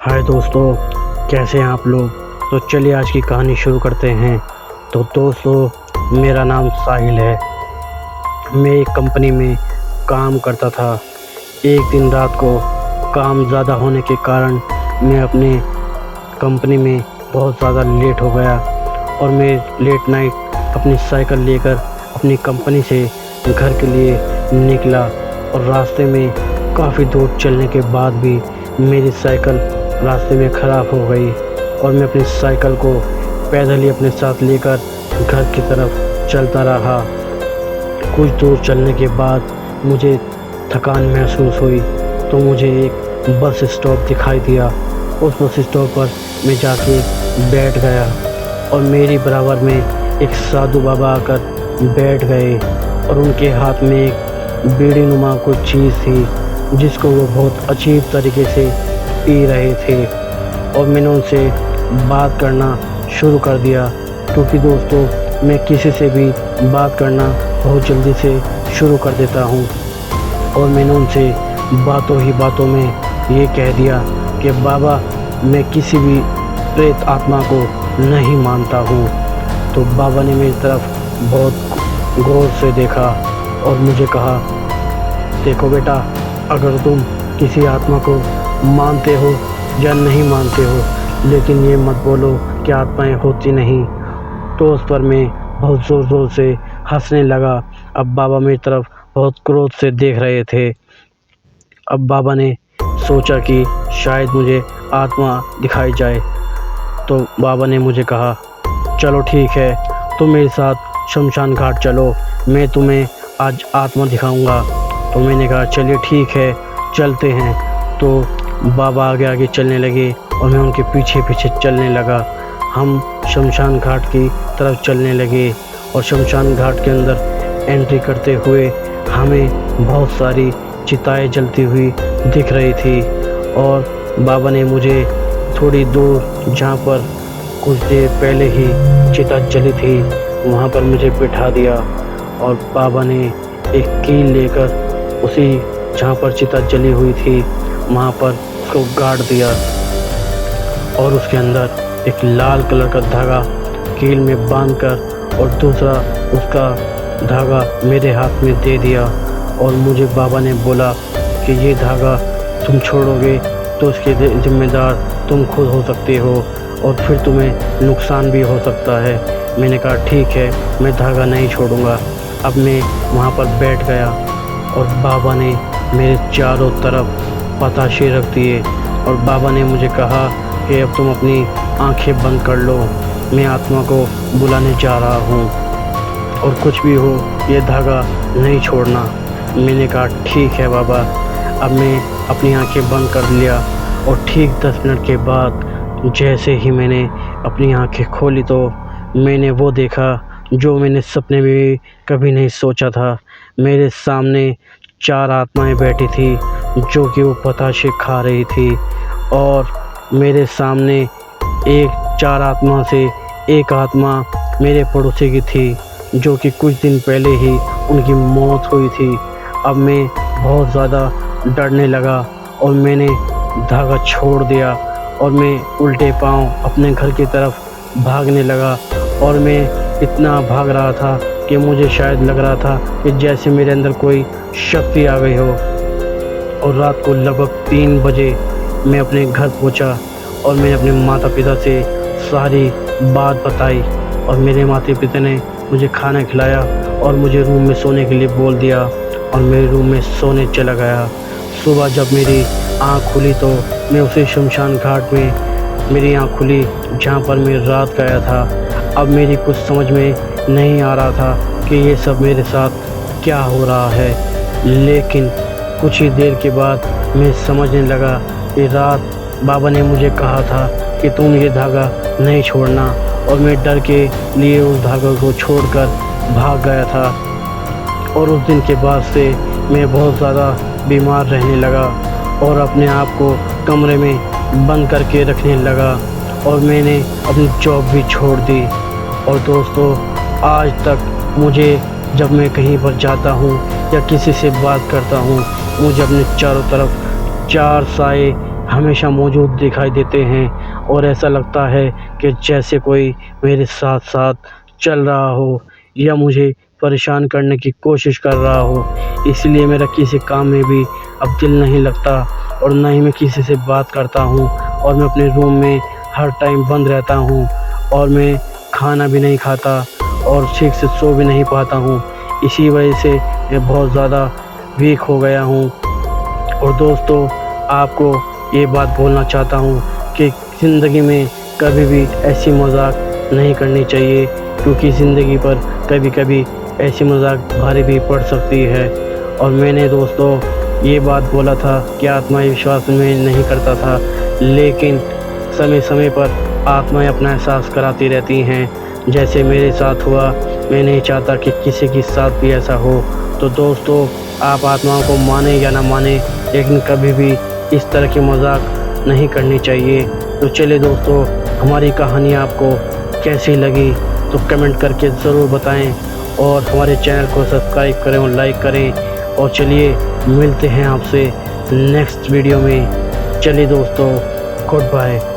हाय दोस्तों, कैसे हैं आप लोग। तो चलिए आज की कहानी शुरू करते हैं। तो दोस्तों, मेरा नाम साहिल है। मैं एक कंपनी में काम करता था। एक दिन रात को काम ज़्यादा होने के कारण मैं अपने कंपनी में बहुत ज़्यादा लेट हो गया और मैं लेट नाइट अपनी साइकिल लेकर अपनी कंपनी से घर के लिए निकला और रास्ते में काफ़ी दूर चलने के बाद भी मेरी साइकिल रास्ते में ख़राब हो गई और मैं अपनी साइकिल को पैदल ही अपने साथ लेकर घर की तरफ चलता रहा। कुछ दूर चलने के बाद मुझे थकान महसूस हुई तो मुझे एक बस स्टॉप दिखाई दिया। उस बस स्टॉप पर मैं जाके बैठ गया और मेरी बराबर में एक साधु बाबा आकर बैठ गए और उनके हाथ में एक बीड़ी नुमा कोई चीज़ थी जिसको वो बहुत अजीब तरीके से पी रहे थे और मैंने उनसे बात करना शुरू कर दिया क्योंकि दोस्तों मैं किसी से भी बात करना बहुत जल्दी से शुरू कर देता हूँ। और मैंने उनसे बातों ही बातों में ये कह दिया कि बाबा, मैं किसी भी प्रेत आत्मा को नहीं मानता हूँ। तो बाबा ने मेरी तरफ बहुत गौर से देखा और मुझे कहा, देखो बेटा, अगर तुम किसी आत्मा को मानते हो या नहीं मानते हो, लेकिन ये मत बोलो कि आत्माएं होती नहीं। तो उस पर मैं बहुत ज़ोर ज़ोर से हंसने लगा। अब बाबा मेरी तरफ बहुत क्रोध से देख रहे थे। अब बाबा ने सोचा कि शायद मुझे आत्मा दिखाई जाए, तो बाबा ने मुझे कहा, चलो ठीक है, तुम मेरे साथ शमशान घाट चलो, मैं तुम्हें आज आत्मा दिखाऊंगा। तो मैंने कहा चलिए ठीक है, चलते हैं। तो बाबा आगे आगे चलने लगे और मैं उनके पीछे पीछे चलने लगा। हम शमशान घाट की तरफ चलने लगे और शमशान घाट के अंदर एंट्री करते हुए हमें बहुत सारी चिताएं जलती हुई दिख रही थी और बाबा ने मुझे थोड़ी दूर, जहाँ पर कुछ देर पहले ही चिता जली थी, वहाँ पर मुझे बिठा दिया और बाबा ने एक कील लेकर उसी जहाँ पर चिता जली हुई थी वहाँ पर उसको गाड़ दिया और उसके अंदर एक लाल कलर का धागा कील में बांधकर और दूसरा उसका धागा मेरे हाथ में दे दिया और मुझे बाबा ने बोला कि ये धागा तुम छोड़ोगे तो उसके जिम्मेदार तुम खुद हो सकते हो और फिर तुम्हें नुकसान भी हो सकता है। मैंने कहा ठीक है, मैं धागा नहीं छोड़ूंगा। अब मैं वहाँ पर बैठ गया और बाबा ने मेरे चारों तरफ बताशे रख दिए और बाबा ने मुझे कहा कि अब तुम अपनी आंखें बंद कर लो, मैं आत्मा को बुलाने जा रहा हूँ और कुछ भी हो ये धागा नहीं छोड़ना। मैंने कहा ठीक है बाबा। अब मैं अपनी आंखें बंद कर लिया और ठीक 10 मिनट के बाद जैसे ही मैंने अपनी आंखें खोली तो मैंने वो देखा जो मैंने सपने में भी कभी नहीं सोचा था। मेरे सामने 4 आत्माएं बैठी थी जो कि वो बताशे खा रही थी और मेरे सामने 4 आत्मा से एक आत्मा मेरे पड़ोसी की थी जो कि कुछ दिन पहले ही उनकी मौत हुई थी। अब मैं बहुत ज़्यादा डरने लगा और मैंने धागा छोड़ दिया और मैं उल्टे पांव अपने घर की तरफ भागने लगा और मैं इतना भाग रहा था कि मुझे शायद लग रहा था कि जैसे मेरे अंदर कोई शक्ति आ गई हो। और रात को लगभग 3 बजे मैं अपने घर पहुंचा और मैंने अपने माता पिता से सारी बात बताई और मेरे माता पिता ने मुझे खाना खिलाया और मुझे रूम में सोने के लिए बोल दिया और मेरे रूम में सोने चला गया। सुबह जब मेरी आँख खुली तो मैं उसी शमशान घाट में मेरी आँख खुली जहाँ पर मैं रात गया था। अब मेरी कुछ समझ में नहीं आ रहा था कि ये सब मेरे साथ क्या हो रहा है, लेकिन कुछ ही देर के बाद मैं समझने लगा कि रात बाबा ने मुझे कहा था कि तुम ये धागा नहीं छोड़ना और मैं डर के लिए उस धागे को छोड़कर भाग गया था। और उस दिन के बाद से मैं बहुत ज़्यादा बीमार रहने लगा और अपने आप को कमरे में बंद करके रखने लगा और मैंने अपनी जॉब भी छोड़ दी। और दोस्तों, आज तक मुझे जब मैं कहीं पर जाता हूँ या किसी से बात करता हूँ, मुझे अपने चारों तरफ 4 साए हमेशा मौजूद दिखाई देते हैं और ऐसा लगता है कि जैसे कोई मेरे साथ साथ चल रहा हो या मुझे परेशान करने की कोशिश कर रहा हो। इसलिए मेरा किसी काम में भी अब दिल नहीं लगता और ना ही मैं किसी से बात करता हूँ और मैं अपने रूम में हर टाइम बंद रहता हूँ और मैं खाना भी नहीं खाता और ठीक से सो भी नहीं पाता हूँ। इसी वजह से मैं बहुत ज़्यादा वीक हो गया हूँ। और दोस्तों, आपको ये बात बोलना चाहता हूँ कि ज़िंदगी में कभी भी ऐसी मजाक नहीं करनी चाहिए, क्योंकि ज़िंदगी पर कभी कभी ऐसी मजाक भारी भी पड़ सकती है। और मैंने दोस्तों ये बात बोला था कि आत्मविश्वास में नहीं करता था, लेकिन समय समय पर आत्माएं अपना एहसास कराती रहती हैं, जैसे मेरे साथ हुआ। मैं नहीं चाहता कि किसी के साथ भी ऐसा हो। तो दोस्तों, आप आत्माओं को माने या ना माने, लेकिन कभी भी इस तरह की मजाक नहीं करनी चाहिए। तो चलिए दोस्तों, हमारी कहानी आपको कैसी लगी तो कमेंट करके ज़रूर बताएं और हमारे चैनल को सब्सक्राइब करें और लाइक करें। और चलिए मिलते हैं आपसे नेक्स्ट वीडियो में। चलिए दोस्तों, गुड बाय।